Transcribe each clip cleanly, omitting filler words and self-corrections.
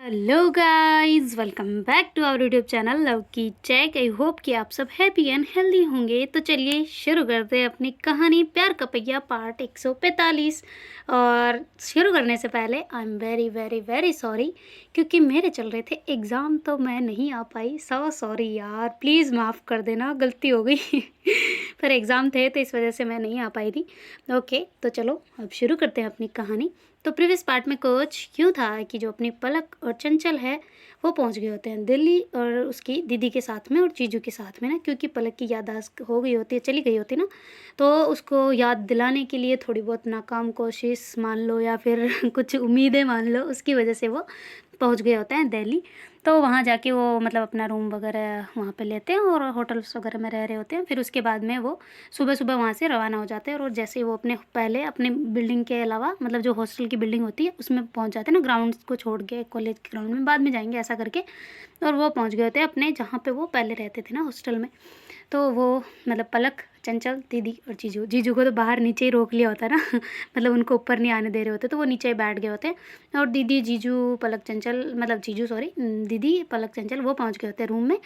Hello guys, welcome back to our YouTube channel love की चैक। I hope कि आप सब हैप्पी एंड हेल्दी होंगे। तो चलिए शुरू करते हैं अपनी कहानी प्यार का पहिया पार्ट 145। और शुरू करने से पहले I am very very very sorry, क्योंकि मेरे चल रहे थे एग्ज़ाम तो मैं नहीं आ पाई। सो सॉरी यार, प्लीज़ माफ़ कर देना, गलती हो गई। पर एग्ज़ाम थे तो इस वजह से मैं नहीं आ पाई थी। ओके, तो चलो अब शुरू करते हैं अपनी कहानी। तो प्रीवियस पार्ट में कुछ यूँ था कि जो अपनी पलक और चंचल है वो पहुंच गए होते हैं दिल्ली, और उसकी दीदी के साथ में और जीजू के साथ में ना, क्योंकि पलक की याददाश्त हो गई होती है, चली गई होती है ना, तो उसको याद दिलाने के लिए थोड़ी बहुत नाकाम कोशिश मान लो या फिर कुछ उम्मीदें मान लो, उसकी वजह से वो पहुंच गए होते हैं दिल्ली। तो वहाँ जाके वो मतलब अपना रूम वगैरह वहाँ पे लेते हैं और होटल्स वगैरह में रह रहे होते हैं। फिर उसके बाद में वो सुबह सुबह वहाँ से रवाना हो जाते हैं, और जैसे ही वो अपने पहले अपने बिल्डिंग के अलावा मतलब जो हॉस्टल की बिल्डिंग होती है उसमें पहुँच जाते हैं ना, ग्राउंड को छोड़ के, कॉलेज के ग्राउंड में बाद में जाएंगे ऐसा करके। और वो पहुँच गए होते हैं अपने जहाँ पे वो पहले रहते थे ना, हॉस्टल में। तो वो मतलब पलक, चंचल, दीदी और जीजू जीजू को तो बाहर नीचे ही रोक लिया होता है ना। मतलब उनको ऊपर नहीं आने दे रहे होते, तो वो नीचे ही बैठ गए होते हैं। और दीदी, जीजू, पलक, चंचल, मतलब जीजू सॉरी, दीदी, पलक, चंचल वो पहुंच गए होते हैं रूम में।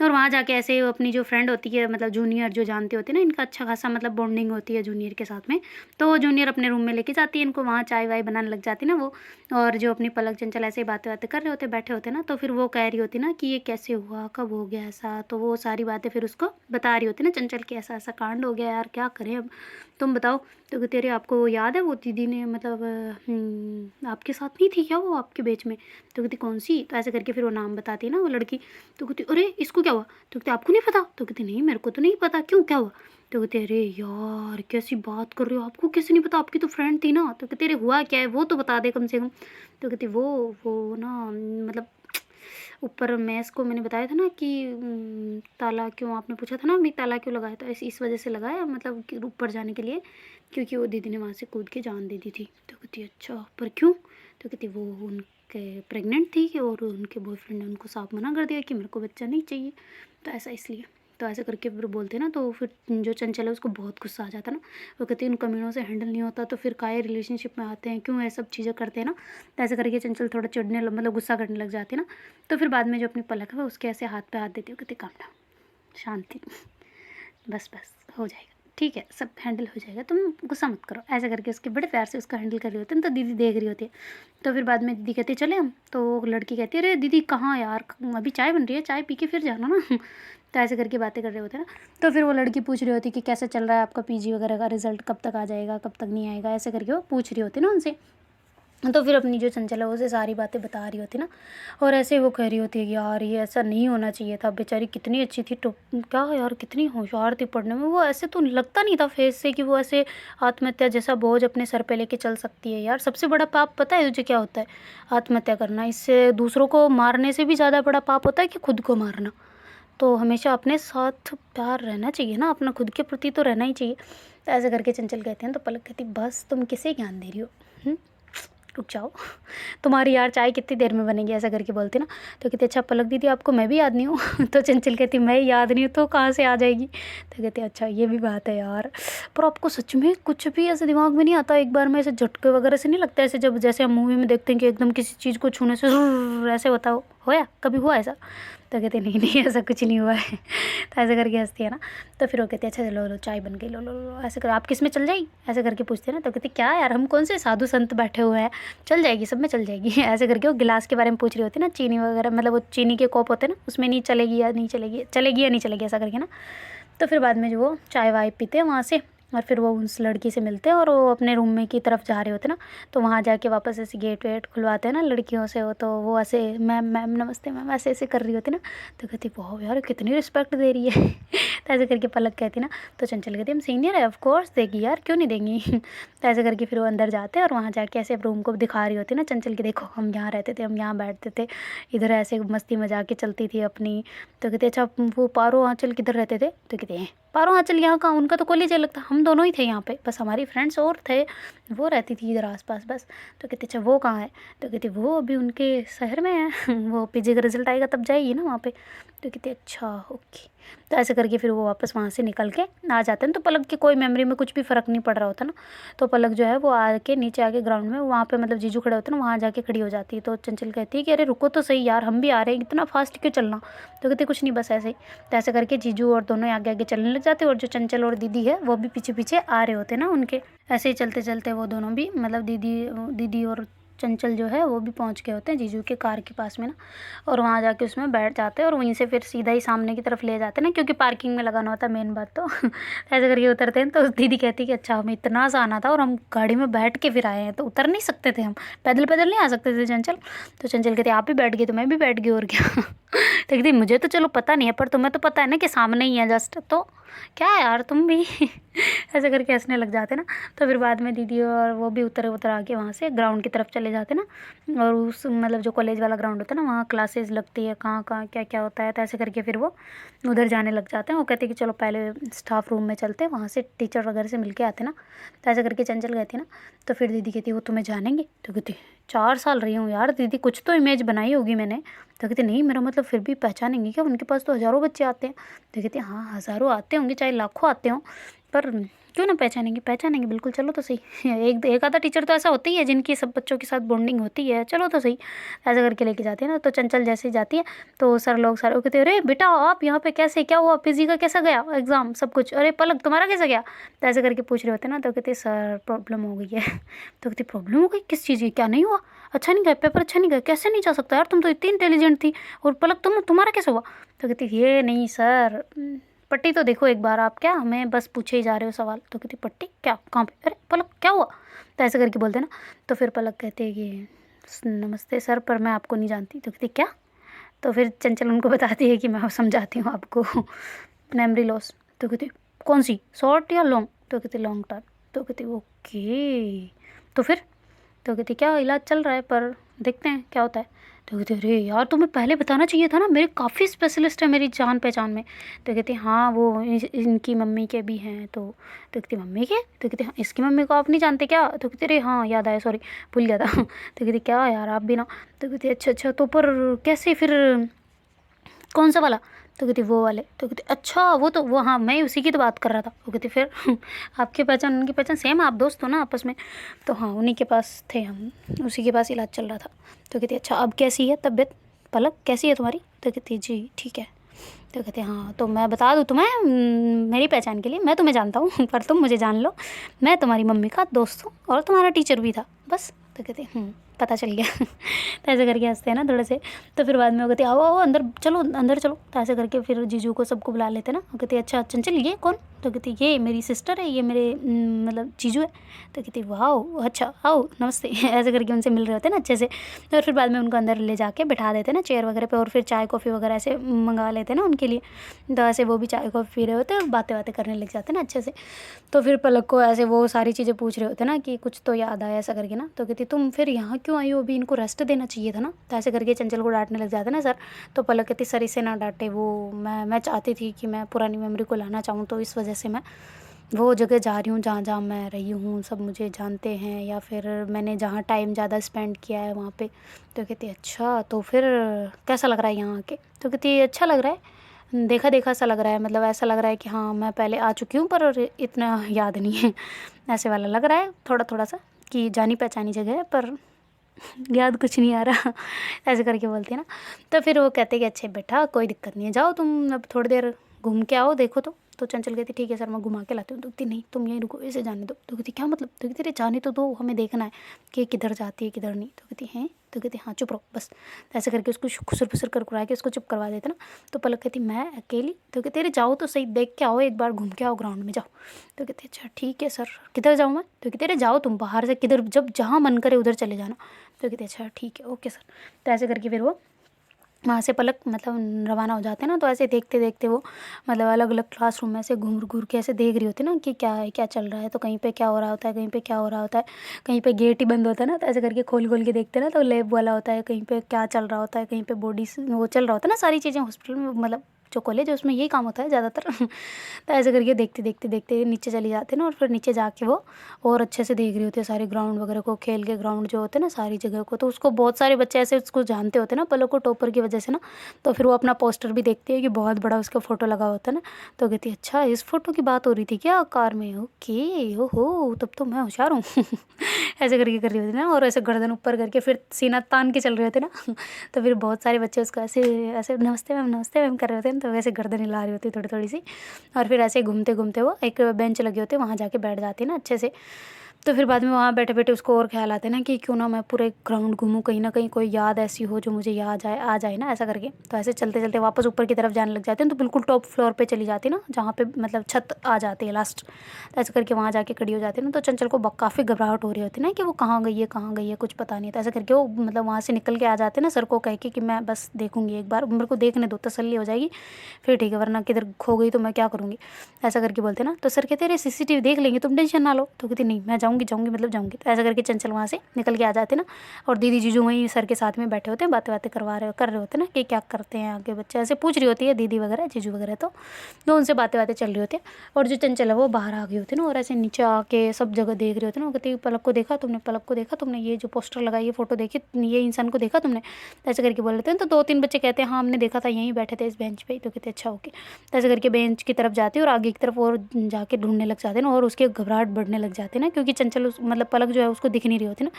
और वहाँ जाके ऐसे वो अपनी जो फ्रेंड होती है, मतलब जूनियर जो जानते होते हैं ना, इनका अच्छा खासा मतलब बॉन्डिंग होती है जूनियर के साथ में। तो वो जूनियर अपने रूम में लेके जाती है इनको, वहाँ चाय वाय बनाने लग जाती है ना वो। और जो अपनी पलक, चंचल ऐसे ही बातें बातें कर रहे होते, बैठे होते ना, तो फिर वो कह रही होती ना कि ये कैसे हुआ, कब हो गया ऐसा। तो वो सारी बातें फिर उसको बता रही होती ना चंचल की, ऐसा ऐसा कांड हो गया यार, क्या करें अब, तुम बताओ। तो कहती अरे आपको याद है वो दीदी ने मतलब आपके साथ नहीं थी क्या वो आपके बैच में। तो कहती कौन सी। तो ऐसे करके फिर वो नाम बताती है ना वो लड़की। तो कहती अरे इसको क्या हुआ। तो कहती आपको नहीं पता। तो कहती नहीं मेरे को तो नहीं पता, क्यों क्या हुआ। तो कहते अरे यार कैसी बात कर रहे हो, आपको कैसे नहीं पता, आपकी तो फ्रेंड थी ना। तो कहते अरे हुआ क्या है वो तो बता दे कम से कम। तो कहती वो ना मतलब ऊपर मेस को मैंने बताया था ना कि ताला क्यों, आपने पूछा था ना अभी ताला क्यों लगाया, तो इस वजह से लगाया, मतलब कि ऊपर जाने के लिए, क्योंकि वो दीदी ने वहाँ से कूद के जान दे दी थी। तो कहती अच्छा पर क्यों। तो कहती वो उनके प्रेग्नेंट थी और उनके बॉयफ्रेंड ने उनको साफ मना कर दिया कि मेरे को बच्चा नहीं चाहिए, तो ऐसा इसलिए। तो ऐसे करके फिर बोलते ना, तो फिर जो चंचल है उसको बहुत गुस्सा आ जाता ना। वो कहती है उन कमीनों से हैंडल नहीं होता तो फिर काहे रिलेशनशिप में आते हैं, क्यों ये सब चीज़ें करते हैं ना। तो ऐसे करके चंचल थोड़ा चिढ़ने मतलब गुस्सा करने लग जाती है ना। तो फिर बाद में जो अपनी पलक है उसके ऐसे हाथ पे हाथ देती है, कहती काम डाउन, शांति, बस बस हो जाएगा, ठीक है सब हैंडल हो जाएगा, तुम गुस्सा मत करो। ऐसे करके उसके बड़े प्यार से उसको हैंडल कर रही होती है। तो दीदी देख रही होती है। तो फिर बाद में दीदी कहती है चले हम। तो वो लड़की कहती है अरे दीदी कहाँ यार, अभी चाय बन रही है, चाय पी के फिर जाना ना। तो ऐसे करके बातें कर रहे होते हैं ना। तो फिर वो लड़की पूछ रही होती है कि कैसे चल रहा है आपका पीजी वगैरह का, रिजल्ट कब तक आ जाएगा, कब तक नहीं आएगा, ऐसे करके वो पूछ रही होती है ना उनसे। तो फिर अपनी जो चंचल है उसे सारी बातें बता रही होती ना। और ऐसे वो कह रही होती है कि यार ये ऐसा नहीं होना चाहिए था, बेचारी कितनी अच्छी थी, तो क्या यार कितनी होशियार थी पढ़ने में, वो ऐसे तो लगता नहीं था फेस से कि वो ऐसे आत्महत्या जैसा बोझ अपने सर पे लेके चल सकती है। यार सबसे बड़ा पाप पता है तुझे क्या होता है, आत्महत्या करना। इससे दूसरों को मारने से भी ज़्यादा बड़ा पाप होता है कि खुद को मारना। तो हमेशा अपने साथ प्यार रहना चाहिए ना, अपना खुद के प्रति तो रहना ही चाहिए। तो ऐसे करके चंचल कहते हैं। तो पलक कहती बस तुम किसे ज्ञान दे रही हो, रुक जाओ, तुम्हारी यार चाय कितनी देर में बनेगी, ऐसा करके बोलती ना। तो कहती अच्छा पलक दीदी आपको मैं भी याद नहीं हूँ। तो चंचल कहती मैं याद नहीं हूँ तो कहाँ से आ जाएगी। तो कहती अच्छा ये भी बात है यार, पर आपको सच में कुछ भी ऐसे दिमाग में नहीं आता एक बार में, ऐसे झटके वगैरह से नहीं लगता, ऐसे जब जैसे हम मूवी में देखते हैं कि एकदम किसी चीज़ को छूने से ऐसे होता हो, होया कभी हुआ ऐसा। तो कहते नहीं नहीं ऐसा कुछ नहीं हुआ है। तो ऐसे करके हंसती है ना। तो फिर वो कहते अच्छा लो लो चाय बन गई, लो लो लो, ऐसे कर आप किस में चल जाएगी, ऐसे करके पूछते हैं ना। तो कहते क्या यार हम कौन से साधु संत बैठे हुए हैं, चल जाएगी सब में चल जाएगी। ऐसे करके वो गिलास के बारे में पूछ रही होती है ना, चीनी वगैरह, मतलब वो चीनी के कॉप होते हैं ना, उसमें नहीं चलेगी या नहीं चलेगी, चलेगी या नहीं चलेगी, ऐसा करके ना। तो फिर बाद में जो वो चाय वाय पीते हैं वहाँ से, और फिर वो उस लड़की से मिलते हैं और वो अपने रूम में की तरफ जा रहे होते ना। तो वहाँ जाके वापस ऐसे गेट वेट खुलवाते हैं ना लड़कियों से वो, तो वो ऐसे मैम मैम नमस्ते मैम ऐसे ऐसे कर रही होती ना। तो कहती वाह यार कितनी रिस्पेक्ट दे रही है। तो ऐसे करके पलक कहती ना। तो चंचल कहती हम सीनियर है, ऑफ कोर्स देगी यार, क्यों नहीं देंगी। तो ऐसे करके फिर वो अंदर जाते हैं और वहाँ जाके ऐसे रूम को दिखा रही होती ना चंचल की, देखो हम यहाँ रहते थे, हम यहाँ बैठते थे, इधर ऐसे मस्ती मजाक के चलती थी अपनी। तो कहते अच्छा वो पारो आंचल किधर रहते थे। तो कहते हैं पारो आंचल यहाँ का, उनका तो कॉलेज अलग था, हम दोनों ही थे यहाँ पे, बस हमारी फ्रेंड्स और थे, वो रहती थी इधर आसपास बस। तो कहते अच्छा वो कहाँ है। तो कहती वो अभी उनके शहर में है। वो पीजी का रिजल्ट आएगा तब जाएगी ना वहाँ पे। तो कहती अच्छा ओके। तो ऐसे करके फिर वो वापस वहाँ से निकल के आ जाते हैं। तो पलक की कोई मेमोरी में कुछ भी फ़र्क नहीं पड़ रहा होता ना, तो पलक जो है वो आके नीचे आके ग्राउंड में वहाँ पे मतलब जीजू खड़े होते हैं ना, वहाँ जाके खड़ी हो जाती है। तो चंचल कहती है कि अरे रुको तो सही यार, हम भी आ रहे हैं, इतना फास्ट क्यों चलना। तो कहते कुछ नहीं बस ऐसे ही। तो ऐसे करके जीजू और दोनों आगे आगे चलने लग जाते हैं, और जो चंचल और दीदी है वो भी पीछे पीछे आ रहे होते हैं ना उनके। ऐसे ही चलते चलते वो दोनों भी मतलब दीदी और चंचल जो है वो भी पहुंच गए होते हैं जीजू के कार के पास में ना, और वहाँ जाके उसमें बैठ जाते हैं, और वहीं से फिर सीधा ही सामने की तरफ ले जाते हैं ना, क्योंकि पार्किंग में लगाना होता है मेन बात तो ऐसे करके उतरते हैं। तो दीदी कहती है कि अच्छा हमें इतना सा आना था और हम गाड़ी में बैठ के फिर आए हैं, तो उतर नहीं सकते थे हम, पैदल पैदल नहीं आ सकते थे चंचल। तो चंचल कहती आप भी बैठ गई तो मैं भी बैठ गई और क्या तो कहती मुझे तो चलो पता नहीं है, पर तुम्हें तो पता है ना कि सामने ही है जस्ट, तो क्या यार तुम भी ऐसे करके हंसने लग जाते ना। तो फिर बाद में दीदी और वो भी उतर आके वहाँ से ग्राउंड की तरफ चले जाते ना, और उस मतलब जो कॉलेज वाला ग्राउंड होता है ना, वहाँ क्लासेस लगती है, कहाँ कहाँ क्या क्या होता है। तो ऐसे करके फिर वो उधर जाने लग जाते हैं। वो कहते हैं कि चलो पहले स्टाफ रूम में चलते हैं, वहाँ से टीचर वगैरह से मिल के आते ना। तो ऐसे करके चंचल कहती है ना, तो फिर दीदी कहती है वो तुम्हें जानेंगे। तो कहती 4 साल रही हूँ यार दीदी, कुछ तो इमेज बनाई होगी मैंने। तो कहते नहीं मेरा मतलब फिर भी पहचानेंगे क्या, उनके पास तो हज़ारों बच्चे आते हैं। तो कहते हाँ हज़ारों आते होंगे चाहे लाखों आते हों, पर क्यों ना पहचानेंगे, पहचानेंगे बिल्कुल, चलो तो सही एक एक आधा टीचर तो ऐसा होता ही है जिनकी सब बच्चों के साथ बॉन्डिंग होती है, चलो तो सही। ऐसा करके लेके जाती है ना। तो चंचल जैसे ही जाती है तो सर लोग सारे वो कहते हैं अरे बेटा आप यहाँ पे कैसे, क्या हुआ, पीजी का कैसा गया एग्ज़ाम सब कुछ, अरे पलक तुम्हारा कैसा गया। तो ऐसे करके पूछ रहे होते हैं ना। तो कहते सर प्रॉब्लम हो गई है तो कहती प्रॉब्लम हो गई किस चीज़ की, क्या नहीं हुआ, अच्छा नहीं गया पेपर, अच्छा नहीं गया, कैसे नहीं जा सकता यार, तुम तो इतनी इंटेलिजेंट थी, और पलक तुम्हारा कैसे हुआ। तो कहती ये नहीं सर, पट्टी तो देखो एक बार, आप क्या हमें बस पूछे ही जा रहे हो सवाल। तो कहती पट्टी क्या, कहाँ पे, अरे पलक क्या हुआ। तो ऐसे करके बोलते ना। तो फिर पलक कहते हैं कि नमस्ते सर, पर मैं आपको नहीं जानती। तो कहती क्या। तो फिर चंचल उनको बताती है कि मैं समझाती हूँ आपको मेमोरी लॉस। तो कहती कौन सी, शॉर्ट या लॉन्ग। तो कहती लॉन्ग टर्म। तो कहती ओके। तो फिर तो कहती क्या इलाज चल रहा है, पर देखते हैं क्या होता है। तो कहती अरे यार तुम्हें पहले बताना चाहिए था ना, मेरे काफ़ी स्पेशलिस्ट है मेरी जान पहचान में। तो कहती हाँ वो इनकी मम्मी के भी हैं। तो कहती मम्मी के। तो कहती हाँ इसकी मम्मी को आप नहीं जानते क्या। तो कहती अरे हाँ याद आया, सॉरी भूल गया था तो कहती क्या यार आप भी ना। तो कहती अच्छा अच्छा, तो पर कैसे फिर, कौन सा वाला। तो कहती वो वाले। तो कहती अच्छा वो हाँ मैं उसी की तो बात कर रहा था। वो कहती फिर आपकी पहचान उनकी पहचान सेम, आप दोस्त हो ना आपस में। तो हाँ उन्हीं के पास थे हम, उसी के पास इलाज चल रहा था। तो कहती अच्छा अब कैसी है तबीयत, पलक कैसी है तुम्हारी। तो कहती जी ठीक है। तो कहते हाँ तो मैं बता दूँ तुम्हें, मेरी पहचान के लिए मैं तुम्हें जानता हूँ पर तुम मुझे जान लो, मैं तुम्हारी मम्मी का दोस्त हूँ और तुम्हारा टीचर भी था बस। तो कहते पता चल गया तो ऐसे करके हंसते हैं ना थोड़े से। तो फिर बाद में वो कहते आओ आओ अंदर चलो अंदर चलो। तो ऐसे करके फिर जीजू को सबको बुला लेते ना। वो कहते अच्छा चंचल ये कौन। तो कहती ये मेरी सिस्टर है, ये मेरे मतलब जीजू है। तो कहती वाह अच्छा आओ नमस्ते ऐसे करके उनसे मिल रहे होते हैं ना अच्छे से। और फिर बाद में उनको अंदर ले जाके बैठा देते ना चेयर वगैरह पे, और फिर चाय कॉफ़ी वगैरह ऐसे मंगा लेते ना उनके लिए। तो ऐसे वो भी चाय कॉफ़ी पी रहे होते हैं और बातें बातें करने लग जाते ना अच्छे से। तो फिर पलक को ऐसे वो सारी चीज़ें पूछ रहे होते ना कि कुछ तो याद आया ऐसा करके ना। तो कहती तुम फिर यहाँ क्यों आई हो, अभी इनको रेस्ट देना चाहिए था ना। तो ऐसे करके चंचल को डांटने लग जाते ना सर। तो पलक कहती सर इसे ना डांटे, वो मैं चाहती थी कि मैं पुरानी मेमोरी को लाना चाहूँ, तो इस वजह से मैं वो जगह जा रही हूँ जहाँ जहाँ मैं रही हूँ, सब मुझे जानते हैं, या फिर मैंने जहाँ टाइम ज़्यादा स्पेंड किया है वहाँ पे। तो कहती अच्छा तो फिर कैसा लग रहा है यहाँ आके। तो कहती अच्छा लग रहा है, देखा देखा सा लग रहा है, मतलब ऐसा लग रहा है कि हाँ मैं पहले आ चुकी हूँ पर इतना याद नहीं है ऐसे वाला लग रहा है थोड़ा थोड़ा सा, कि जानी पहचानी जगह है पर याद कुछ नहीं आ रहा ऐसे करके बोलती है ना। तो फिर वो कहते कि अच्छे बेटा कोई दिक्कत नहीं है, जाओ तुम अब थोड़ी देर घूम के आओ देखो। तो चंचल कहती ठीक है सर मैं घुमा के लाती हूँ। तो कहती नहीं तुम यहीं रुको, इसे जाने दो। तो कहती क्या मतलब। तो कहती अरे जाने तो दो, हमें देखना है कि किधर जाती है किधर नहीं। तो कहती हैं। तो कहती हाँ चुप रहो बस। तो ऐसे करके उसको खुसर फुसर करवा के उसको चुप करवा देते ना। तो पलक कहती मैं अकेली। तो कहती अरे जाओ तो सही, देख के आओ एक बार, घूम के आओ ग्राउंड में जाओ। तो कहती अच्छा ठीक है सर, किधर जाऊँ मैं। तो कहती अरे जाओ तुम बाहर से किधर, जब जहाँ मन करे उधर चले जाना। तो कहती अच्छा ठीक है ओके सर। तो ऐसे करके फिर वो वहाँ से पलक मतलब रवाना हो जाते हैं ना। तो ऐसे देखते देखते वो मतलब अलग अलग क्लासरूम में ऐसे घूम घूर के ऐसे देख रही होती है ना कि क्या है क्या चल रहा है। तो कहीं पे क्या हो रहा होता है, कहीं पे क्या हो रहा होता है, कहीं पे गेट ही बंद होता है ना। तो ऐसे करके खोल खोल के देखते हैं ना, तो लैब वाला होता है, कहीं पे क्या चल रहा होता है, कहीं पे बॉडी वो चल रहा होता है ना, सारी चीज़ें हॉस्पिटल में मतलब जो कॉलेज है उसमें यही काम होता है ज़्यादातर। तो ऐसे करके देखते देखते देखते नीचे चली जाती है ना, और फिर नीचे जाके वो और अच्छे से देख रही होती है सारे ग्राउंड वगैरह को, खेल के ग्राउंड जो होते हैं ना सारी जगह को। तो उसको बहुत सारे बच्चे ऐसे उसको जानते होते हैं ना पलक को टॉपर की वजह से ना। तो फिर वो अपना पोस्टर भी देखती है कि बहुत बड़ा उसका फ़ोटो लगा होता है ना। तो कहती है अच्छा इस फ़ोटो की बात हो रही थी क्या कार में, ओके हो तब तो मैं होशियार हूँ। ऐसे करके कर रही होती है ना, और ऐसे गर्दन ऊपर करके फिर सीना तान के चल रहे होते ना। तो फिर बहुत सारे बच्चे उसको ऐसे ऐसे नमस्ते मैम कर रहे होते हैं, तो वैसे गर्दन हिला रही होती है थोड़ी थोड़ी सी। और फिर ऐसे घूमते घूमते वो एक बेंच लगे होते हैं वहाँ जाके बैठ जाती है ना अच्छे से। तो फिर बाद में वहाँ बैठे बैठे उसको और ख्याल आते हैं ना कि क्यों ना मैं पूरे ग्राउंड घूमूँ, कहीं ना कहीं कोई याद ऐसी हो जो मुझे याद आ जाए ना, ऐसा करके। तो ऐसे चलते चलते वापस ऊपर की तरफ जाने लग जाते हैं, तो बिल्कुल टॉप फ्लोर पे चली जाती है ना, जहाँ पे मतलब छत आ जाती है लास्ट। तो ऐसे करके वहाँ जाके खड़ी हो जाती है ना। तो चंचल को काफ़ी घबराहट हो रही होती है ना कि वो कहाँ गई है कुछ पता नहीं। तो ऐसे करके वो मतलब वहाँ से निकल के आ जाते हैं ना सर को कह के कि मैं बस देखूँगी एक बार, मेरे को देखने दो, तसल्ली हो जाएगी फिर ठीक है, वरना किधर खो गई तो मैं क्या करूँगी, ऐसा करके बोलते ना। तो सर कहते अरे CCTV देख लेंगे, तुम टेंशन ना लो। तो कहती नहीं मैं जाऊँगी मतलब जाऊँगी। तो ऐसा करके चंचल वहाँ से निकल के आ जाते ना, और दीदी जीजू वहीं सर के साथ में बैठे होते हैं, बातें बातें कर रहे होते हैं ना कि क्या करते हैं आगे बच्चे, ऐसे पूछ रही होती है दीदी वगैरह जीजू वगैरह। तो उनसे बातें चल रही होती है। और जो चंचल है वो बाहर आ गई होती है ना, और ऐसे नीचे आके सब जगह देख रही होती है ना। वो कहती पलक को देखा तुमने, ये जो पोस्टर लगाई ये फ़ोटो देखी, ये इंसान को देखा तुमने, ऐसे करके बोल लेते हैं। तो 2-3 बच्चे कहते हैं हाँ हमने देखा था, यहीं बैठे थे इस बेंच पे। तो कहते अच्छा ओके। तो ऐसे करके बेंच की तरफ जाते हैं और आगे की तरफ और जाके ढूंढने लग जाते हैं ना, और उसके घबराहट बढ़ने लग जाते हैं ना, क्योंकि चंचल मतलब पलक जो है उसको दिख नहीं रही होती ना।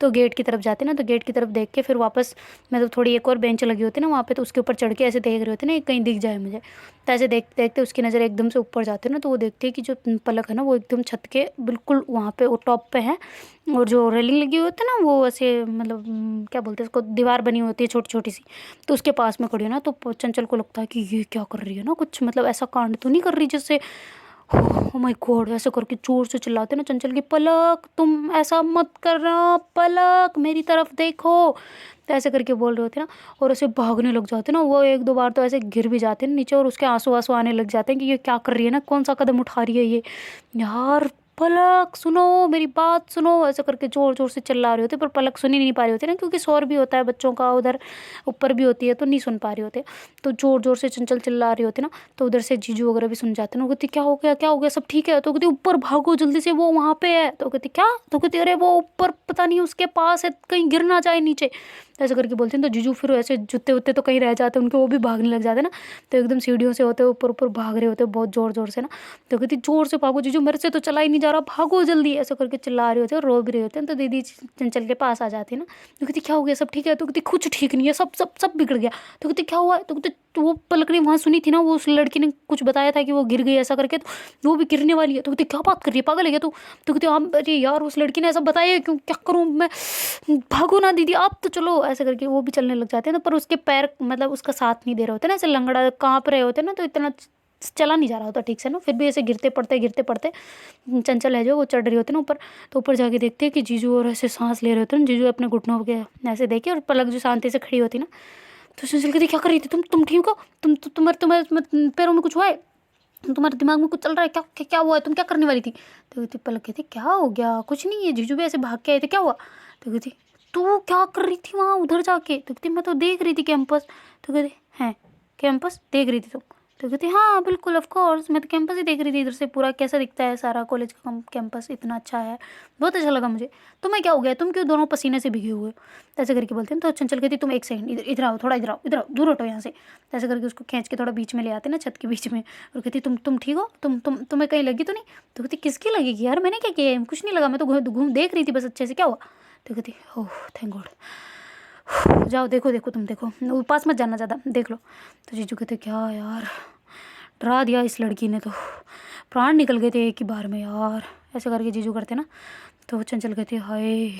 तो गेट की तरफ जाते हैं ना, तो गेट की तरफ देख के फिर वापस मतलब थोड़ी एक और बेंच लगी होती है ना वहाँ पे, तो उसके ऊपर चढ़ के ऐसे देख रहे होते हैं ना कहीं दिख जाए मुझे। तो ऐसे देखते देखते उसकी नज़र एकदम से ऊपर जाते हैं ना, तो वो देखते हैं कि जो पलक है ना वो एकदम छत के बिल्कुल वहाँ पे वो टॉप पे है, और जो रेलिंग लगी होती है ना वो ऐसे मतलब क्या बोलते हैं उसको, दीवार बनी होती है छोटी छोटी सी, तो उसके पास में खड़ी है ना। तो चंचल को लगता है कि ये क्या कर रही है ना, कुछ मतलब ऐसा कांड तो नहीं कर रही जिससे ओह माय गॉड। ऐसे करके जोर से चिल्लाते ना चंचल की, पलक तुम ऐसा मत करना, पलक मेरी तरफ देखो। तो ऐसे करके बोल रहे होते ना, और ऐसे भागने लग जाते ना वो, 1-2 बार तो ऐसे गिर भी जाते हैं नीचे, और उसके आंसू आंसू आने लग जाते हैं कि ये क्या कर रही है ना, कौन सा कदम उठा रही है ये, यार पलक सुनो मेरी बात सुनो, ऐसे करके जोर जोर से चिल्ला रहे होते। पर पलक सुन ही नहीं पा रही होती ना, क्योंकि शोर भी होता है बच्चों का, उधर ऊपर भी होती है तो नहीं सुन पा रही होते। तो जोर जोर से चंचल चिल्ला रही होती ना, तो उधर से जीजू वगैरह भी सुन जाते ना। वो कहती क्या हो गया सब ठीक है। तो कहती ऊपर भागो जल्दी से, वो वहाँ पे है। तो कहती क्या, तो कहती अरे वो ऊपर पता नहीं उसके पास है, कहीं गिर ना जाए नीचे। तो ऐसे करके बोलते हैं। तो जीजू फिर ऐसे जूते उत्ते तो कहीं रह जाते हैं उनके, वो भी भागने लग जाते ना। तो एकदम सीढ़ियों से होते ऊपर ऊपर भाग रहे होते बहुत जोर जोर से ना। तो कहती जोर से भागो जीजू, मेरे से तो चला ही नहीं जा रहा, भागो जल्दी, ऐसे करके चिल्ला रहे होते हैं और रो भी रहे होते हैं। तो दीदी चंचल के पास आ जाती है ना। तो कहती क्या हो गया सब ठीक है। तो कहती कुछ ठीक नहीं है, सब सब सब बिगड़ गया। तो कहती क्या हुआ है। तो कहती तो वो पलक ने वहाँ सुनी थी ना, वो उस लड़की ने कुछ बताया था कि वो गिर गई ऐसा करके, तो वो भी गिरने वाली है। तो कहती क्या बात कर रही है, पागल है क्या तू। तो कहती हम अरे यार उस लड़की ने ऐसा बताया क्यों, क्या करूँ मैं, भागो ना दीदी आप तो चलो, ऐसे करके वो भी चलने लग जाते हैं। तो पर उसके पैर मतलब उसका साथ नहीं दे रहे होते ना, ऐसे लंगड़ा काँप रहे होते ना, तो इतना चला नहीं जा रहा होता ठीक से ना। फिर भी ऐसे गिरते पड़ते चंचल है जो वो चढ़ रही होती है ना ऊपर। तो ऊपर जाके देखते हैं कि जीजू और ऐसे सांस ले रहे होते हैं, जीजू अपने घुटनों के ऐसे देखे, और पलक जो शांति से खड़ी होती ना। तो चंचल कहती क्या कर रही थी तुम ठीक हो, तुम्हारे पैरों में कुछ हुआ है, तुम्हारे दिमाग में कुछ चल रहा है क्या, क्या हुआ है, तुम क्या करने वाली थी। तो कहती पलक कहती क्या हो गया, कुछ नहीं है, जीजू भी ऐसे भाग के आए थे, क्या हुआ। तो कहती तू क्या कर रही थी वहाँ उधर जाके। तो कहती मैं तो देख रही थी कैंपस। तो कहती हैं कैंपस देख रही थी तुम। तो कहती हाँ बिल्कुल ऑफ कोर्स, मैं तो कैंपस ही देख रही थी इधर से, पूरा कैसा दिखता है सारा कॉलेज का कैंपस, इतना अच्छा है, बहुत अच्छा लगा मुझे। तुम्हें क्या हो गया, तुम क्यों दोनों पसीने से भीगे हुए हो। तो ऐसे करके बोलते हैं। तो चंचल कहती तुम एक सेकंड इधर इधर आओ, थोड़ा इधर आओ दूर हटो यहाँ से। तो ऐसे करके उसको खींच के थोड़ा बीच में ले आते ना, छत के बीच में, और कहती तुम ठीक हो, तुम्हें कहीं लगी तो नहीं। तो कहती किसकी लगेगी यार, मैंने क्या किया है, कुछ नहीं लगा, मैं तो घूम देख रही थी बस अच्छे से, क्या हुआ। तो कहती ओह थैंक गॉड, जाओ देखो तुम देखो, पास मत जाना ज़्यादा, देख लो। तो जीजू कहते क्या यार डरा दिया इस लड़की ने, तो प्राण निकल गए थे एक ही बार में यार, ऐसे करके जीजू करते ना। तो चंचल कहती हाय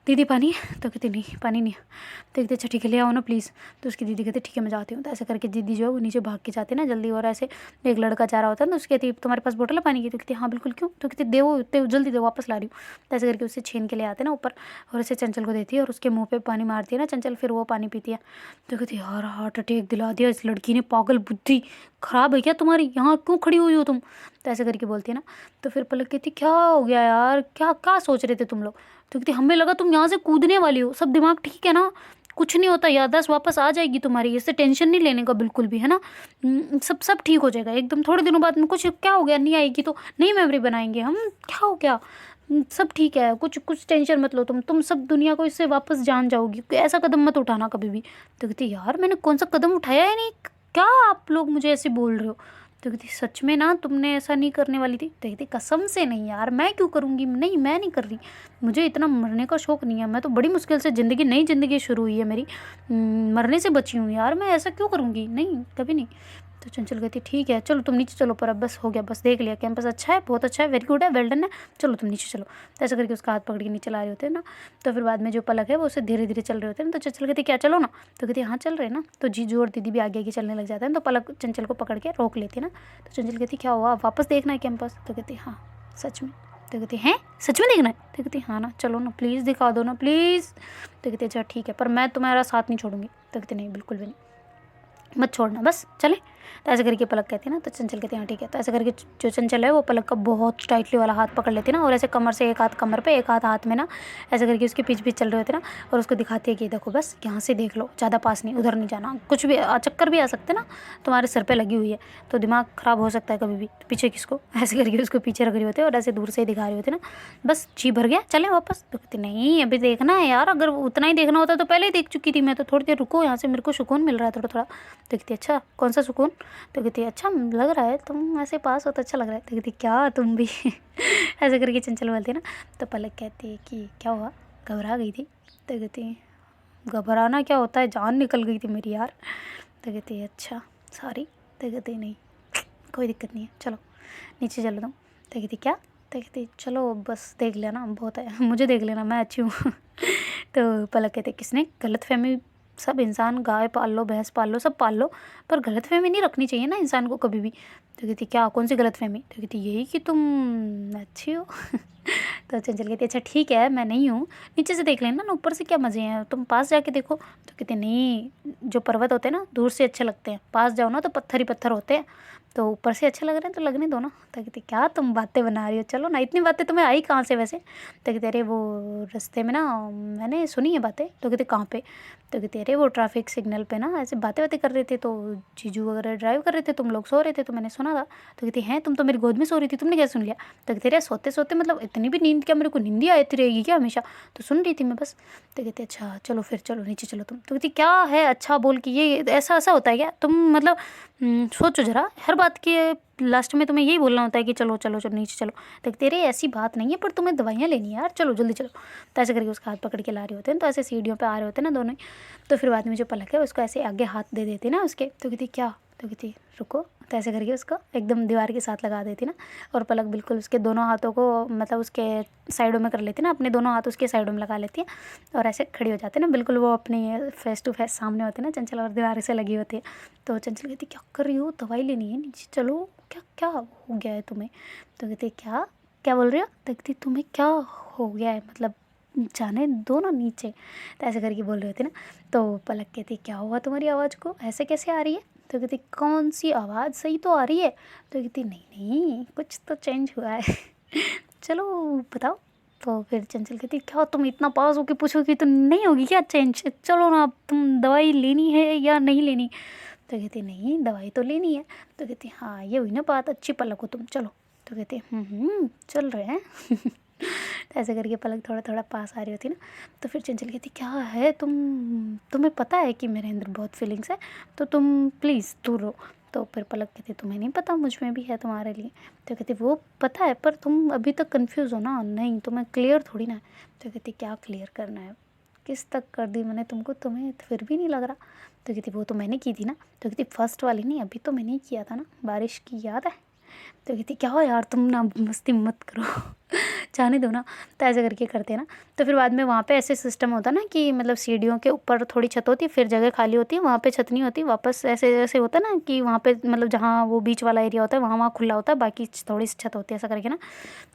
दीदी पानी। तो कहती नहीं पानी नहीं। तो कहते अच्छा ठीक है ले आओ ना प्लीज़। तो उसकी दीदी कहती ठीक है मैं जाती हूँ। तो ऐसे करके दीदी जो है वो नीचे भाग के जाते ना जल्दी, और ऐसे एक लड़का जा रहा होता है ना, उसकी कहती तुम्हारे पास बोतल है पानी की। तो कहती हाँ बिल्कुल क्यों। तो कहती दे जल्दी दे, वापस ला रही हूँ। तो ऐसे करके उससे छीन के ले आते ना ऊपर, और ऐसे चंचल को देती है, और उसके मुँह पर पानी मारती है ना चंचल, फिर वो पानी पीती है। तो कहती यार हार्ट अटैक दिला दिया इस लड़की ने, पागल बुद्धि ख़राब है क्या तुम्हारी, यहाँ क्यों खड़ी हुई हो तुम। तो ऐसे करके बोलती है ना। तो फिर पलक कहती क्या हो गया यार, क्या क्या सोच रहे थे तुम लोग। तो कहती हमें लगा तुम यहाँ से कूदने वाली हो, सब दिमाग ठीक है ना, कुछ नहीं होता, याददाश्त वापस आ जाएगी तुम्हारी, इससे टेंशन नहीं लेने का बिल्कुल भी, है ना। सब सब ठीक हो जाएगा एकदम। थोड़े दिनों बाद में कुछ क्या हो गया, नहीं आएगी तो नई मेमोरी बनाएंगे हम, क्या हो गया, सब ठीक है, कुछ कुछ टेंशन मत लो तुम सब दुनिया को इससे वापस जान जाओगी। ऐसा कदम मत उठाना कभी भी। तो कहती यार मैंने कौन सा कदम उठाया है नहीं, क्या आप लोग मुझे ऐसे बोल रहे हो। तो कहती सच में ना तुमने ऐसा नहीं करने वाली थी। तो कहती कसम से नहीं यार, मैं क्यों करूँगी, नहीं मैं नहीं कर रही, मुझे इतना मरने का शौक़ नहीं है, मैं तो बड़ी मुश्किल से ज़िंदगी, नई ज़िंदगी शुरू हुई है मेरी, मरने से बची हूँ यार, मैं ऐसा क्यों करूँगी, नहीं कभी नहीं। तो चंचल कहती ठीक है चलो तुम नीचे चलो, पर अब बस हो गया, बस देख लिया, कैंपस अच्छा है, बहुत अच्छा है, वेरी गुड है, वेल डन है, चलो तुम नीचे चलो। तो ऐसा करके उसका हाथ पकड़ के नीचे ला रहे होते हैं ना। तो फिर बाद में जो पलक है वो उससे धीरे धीरे चल रहे होते हैं। तो चंचल कहती क्या चलो ना। तो कहती हाँ चल रहे हैं ना। तो जीजू और दीदी भी आगे आगे चलने लग जाते हैं। तो पलक चंचल को पकड़ के रोक लेती है ना। तो चंचल कहती क्या हुआ, वापस देखना है कैंपस। तो कहती हाँ सच में। तो कहती हैं सच में देखना है। तो कहती हाँ ना, चलो ना प्लीज़ दिखा दो ना प्लीज़। तो कहती अच्छा ठीक है, पर मैं तुम्हारा साथ नहीं छोड़ूंगी। तो कहती नहीं बिल्कुल भी नहीं, मत छोड़ना बस चले। तो ऐसे करके पलक कहती है ना। तो चंचल कहती है हाँ ठीक है। तो ऐसे करके जो चंचल है वो पलक का बहुत टाइटली वाला हाथ पकड़ लेती है ना, और ऐसे कमर से, एक हाथ कमर पे एक हाथ हाथ में ना, ऐसे करके उसके पीछे पीछे चल रहे होते हैं ना, और उसको दिखाती है कि देखो बस यहाँ से देख लो, ज़्यादा पास नहीं, उधर नहीं जाना, कुछ भी चक्कर भी आ सकते ना, तुम्हारे सर पे लगी हुई है तो दिमाग ख़राब हो सकता है कभी भी, तो पीछे किसको, ऐसे करके उसको पीछे रख रही होती है और ऐसे दूर से ही दिखा रही होती है ना, बस जी भर गया चले वापस। तो कहती नहीं अभी देखना है यार, अगर उतना ही देखना होता तो पहले ही देख चुकी थी मैं, तो थोड़ी देर रुको यहाँ से, मेरे को सुकून मिल रहा है थोड़ा थोड़ा। तो कहती अच्छा कौन सा सुकून। तो कहती अच्छा लग रहा है तुम ऐसे पास हो तो अच्छा लग रहा है। तो कहती क्या तुम भी ऐसे करके चंचल बोलती है ना। तो पलक कहती है कि क्या हुआ, घबरा गई थी। तो कहती घबराना क्या होता है, जान निकल गई थी मेरी यार। तो कहती अच्छा सॉरी। तो कहती नहीं कोई दिक्कत नहीं है, चलो नीचे चलो तुम। तो कहती क्या। तो कहती चलो बस देख लेना, बहुत है, मुझे देख लेना, मैं अच्छी हूँ तो पलक कहते किसने, गलतफहमी, सब इंसान गाय पाल लो, भैंस पाल लो, सब पाल लो, पर गलतफहमी नहीं रखनी चाहिए ना इंसान को कभी भी। तो कहती क्या, कौन सी गलतफहमी। तो कहती यही कि तुम अच्छी हो तो चंचल कहती अच्छा ठीक है मैं नहीं हूँ, नीचे से देख लेना ना, ऊपर से क्या मज़े हैं, तुम पास जाके देखो। तो कहती नहीं, जो पर्वत होते हैं ना दूर से अच्छे लगते हैं, पास जाओ ना तो पत्थर ही पत्थर होते हैं, तो ऊपर से अच्छे लग रहे हैं तो लगने दो ना। तो कहती क्या तुम बातें बना रही हो, चलो ना, इतनी बातें तुम्हें आई कहाँ से वैसे। तो कहते अरे वो रास्ते में ना मैंने सुनी है बातें। तो कहते कहाँ पे। तो कहते अरे वो ट्रैफिक सिग्नल पे ना ऐसे बातें बातें कर रहे थे, तो जीजू वगैरह ड्राइव कर रहे थे, तुम लोग सो रहे थे तो मैंने सुना था। तो कहती हैं तुम तो मेरी गोद में सो रही थी, तुमने क्या सुन लिया। तो कहते अरे सोते सोते मतलब इतनी भी नींद, क्या मेरे को नींद ही आती रहेगी क्या हमेशा, तो सुन रही थी मैं बस। तो कहते अच्छा चलो फिर चलो नीचे चलो तुम। तो कहती क्या है अच्छा बोल के, ये ऐसा ऐसा होता है क्या तुम, मतलब सोचो जरा, हर बात के लास्ट में तुम्हें यही बोलना होता है कि चलो चलो चलो नीचे चलो। तो तेरे ऐसी बात नहीं है, पर तुम्हें दवाइयाँ लेनी है यार, चलो जल्दी चलो। तो ऐसे करके उसका हाथ पकड़ के ला रहे होते हैं, तो ऐसे सीढ़ियों पे आ रहे होते हैं ना दोनों ही। तो फिर बाद में जो पलक है उसको ऐसे आगे हाथ दे देती ना उसके। तो कहती क्या। तो कहती रुको। तो ऐसे करके उसको एकदम दीवार के साथ लगा देती ना, और पलक बिल्कुल उसके दोनों हाथों को मतलब उसके साइडों में कर लेती ना, अपने दोनों हाथ उसके साइडों में लगा लेती है, और ऐसे खड़ी हो जाती है ना, बिल्कुल वो अपनी फेस टू फेस सामने होती है ना चंचल, और दीवार से लगी होती है। तो चंचल कहती क्या कर रही हो, दवाई लेनी है नीचे चलो, क्या क्या हो गया है तुम्हें। तो कहती क्या क्या बोल रही हो। तो कहती तुम्हें क्या हो गया है, मतलब जाने दो ना नीचे। तो ऐसे करके बोल रहे होते ना। तो पलक कहती क्या हुआ तुम्हारी आवाज़ को, ऐसे कैसे आ रही है। तो कहती कौन सी आवाज़, सही तो आ रही है। तो कहती नहीं नहीं कुछ तो चेंज हुआ है चलो बताओ। तो फिर चंचल कहती क्या तुम इतना पास होके पूछोगी तो नहीं होगी क्या चेंज, चलो ना तुम दवाई लेनी है या नहीं लेनी। तो कहती नहीं दवाई तो लेनी है। तो कहती हाँ ये हुई ना बात, अच्छी पलक हो तुम, चलो। तो कहती चल रहे हैं तो ऐसे करके पलक थोड़ा थोड़ा पास आ रही होती ना। तो फिर चंचल कहती क्या है तुम्हें पता है कि मेरे अंदर बहुत फीलिंग्स है, तो तुम प्लीज़ दूर रहो। तो फिर पलक कहती तुम्हें नहीं पता मुझ में भी है तुम्हारे लिए। तो कहती वो पता है, पर तुम अभी तक कंफ्यूज हो ना, नहीं तुम्हें क्लियर थोड़ी ना है। तो कहती क्या क्लियर करना है, किस तक कर दी मैंने तुमको, तुम्हें फिर भी नहीं लग रहा। तो कहती वो तो मैंने की थी ना। तो कहती फर्स्ट वाली नहीं, अभी तो मैंने ही किया था ना, बारिश की याद है। तो कहती क्या हो यार तुम ना मस्ती मत करो जाने दो ना। तो ऐसे करके करते हैं ना। तो फिर बाद में वहाँ पे ऐसे सिस्टम होता है ना कि मतलब सीढ़ियों के ऊपर थोड़ी छत होती है, फिर जगह खाली होती है, वहाँ पे छत नहीं होती, वापस ऐसे ऐसे होता है ना कि वहाँ पे मतलब जहाँ वो बीच वाला एरिया होता है वहाँ खुला होता है, बाकी थोड़ी सी छत होती है, ऐसा करके ना।